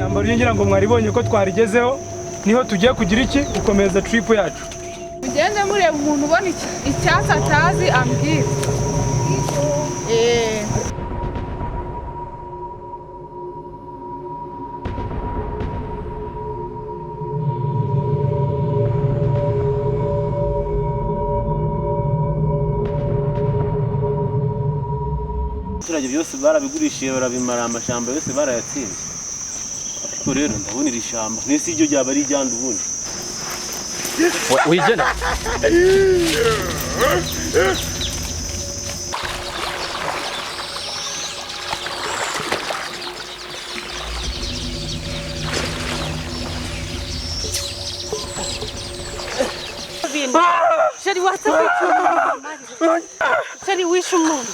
ishyamba ryingira ngo mwaribonye ko twarigezeho niho tugiye kugira iki gukomeza trip yacu. Mugende mureba umuntu ubona icyatsi atazi ambwira. Abaturage byose barabigurishije barabimara amashyamba yose barayatsinze. Ariko rero ndabona iri shyamba n'isi iryo ryaba ari iryanda ubundi. Wigena Shari what's up? Shari wish umuntu.